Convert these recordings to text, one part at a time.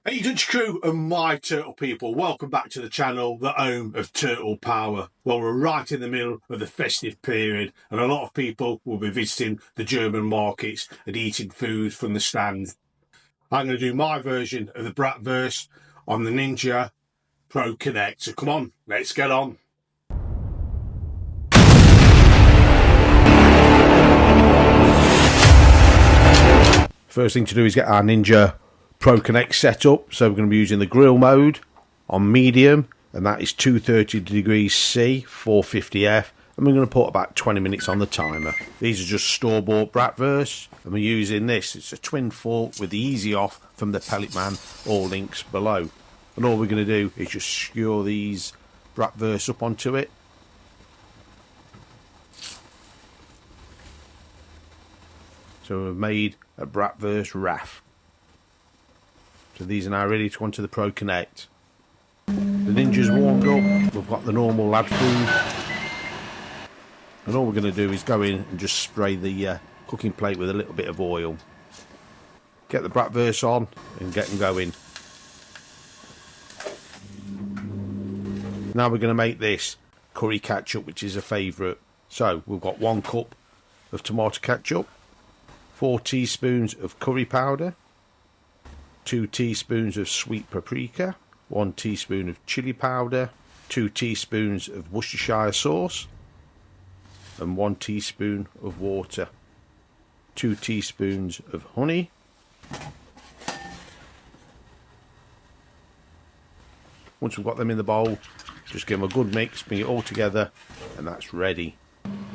Hey Dutch crew and my turtle people, welcome back to the channel, the home of turtle power. Well, we're right in the middle of the festive period and a lot of people will be visiting the German markets and eating food from the stand. I'm going to do my version of the Bratwurst on the Ninja Pro Connect. So come on, let's get on. First thing to do is get our Ninja Pro Connect set up. So we're going to be using the grill mode on medium, and that is 230 degrees C, 450 F, and we're going to put about 20 minutes on the timer. These are just store-bought Bratwurst, and we're using this. It's a twin fork with the easy off from the Pellet Man, all links below. And all we're going to do is just skewer these Bratwurst up onto it. So we've made a Bratwurst raft. So these are now ready to go onto the Pro Connect. The Ninja's warmed up, we've got the normal lad food. And all we're going to do is go in and just spray the cooking plate with a little bit of oil. Get the Bratwurst on and get them going. Now we're going to make this curry ketchup, which is a favourite. So we've got 1 cup of tomato ketchup, 4 teaspoons of curry powder, 2 teaspoons of sweet paprika, 1 teaspoon of chilli powder, 2 teaspoons of Worcestershire sauce, and 1 teaspoon of water, 2 teaspoons of honey, once we've got them in the bowl, just give them a good mix, bring it all together, and that's ready.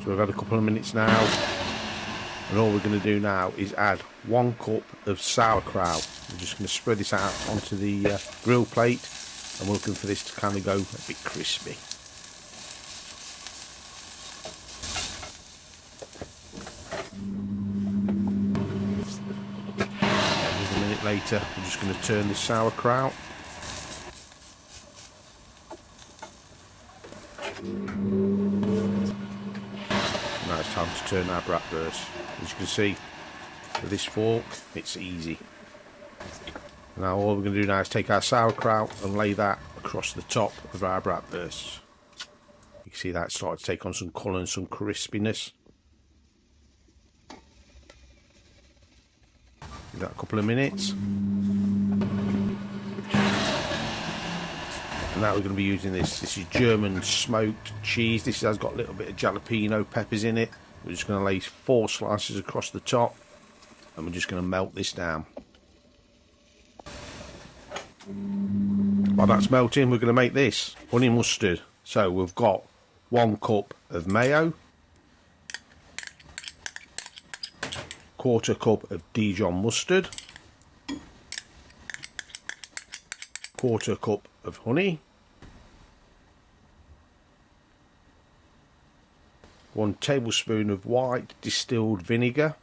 So we've had a couple of minutes now, and all we're going to do now is add 1 cup of sauerkraut. We're just going to spread this out onto the grill plate, and we're looking for this to kind of go a bit crispy. And just a minute later, we're just going to turn this sauerkraut. Now it's time to turn our Bratwurst. As you can see, with this fork, it's easy. Now all we're going to do now is take our sauerkraut and lay that across the top of our Bratwurst. You can see that starting to take on some colour and some crispiness. Give that a couple of minutes. And now we're going to be using this. This is German smoked cheese. This has got a little bit of jalapeno peppers in it. We're just going to lay 4 slices across the top, and we're just going to melt this down. While that's melting, we're going to make this honey mustard. So we've got 1 cup of mayo, 1/4 cup of Dijon mustard, 1/4 cup of honey, 1 tablespoon of white distilled vinegar,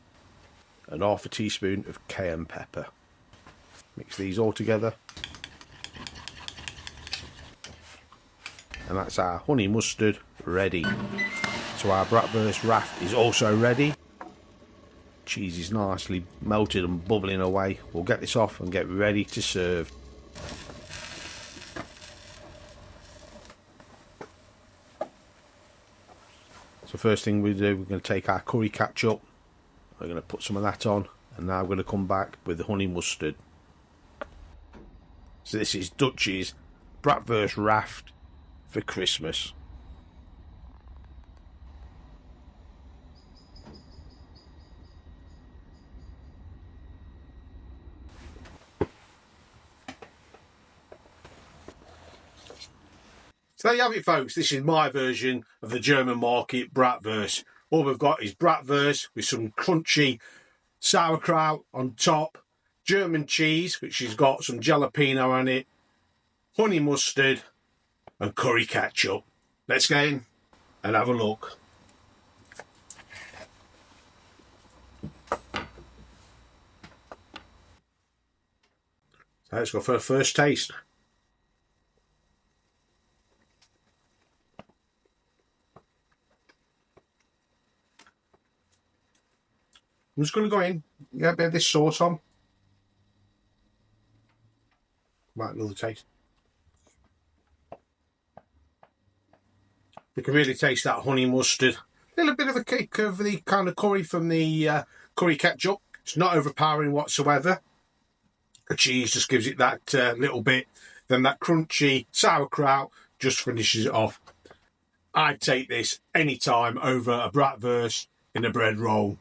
and 1/2 teaspoon of cayenne pepper. Mix these all together. And that's our honey mustard ready. So our Bratwurst raft is also ready. Cheese is nicely melted and bubbling away. We'll get this off and get ready to serve. So first thing we do, we're going to take our curry ketchup, we're going to put some of that on, and now we're going to come back with the honey mustard. So this is Dutch's Bratwurst raft for Christmas. So there you have it, folks. This is my version of the German market Bratwurst. All we've got is Bratwurst with some crunchy sauerkraut on top, German cheese, which has got some jalapeno on it, honey mustard, and curry ketchup. Let's get in and have a look. So let's go for a first taste. I'm just going to go in, get a bit of this sauce on. Right, another taste. You can really taste that honey mustard. A little bit of a kick of the kind of curry from the curry ketchup. It's not overpowering whatsoever. The cheese just gives it that little bit. Then that crunchy sauerkraut just finishes it off. I'd take this any time over a bratwurst in a bread roll.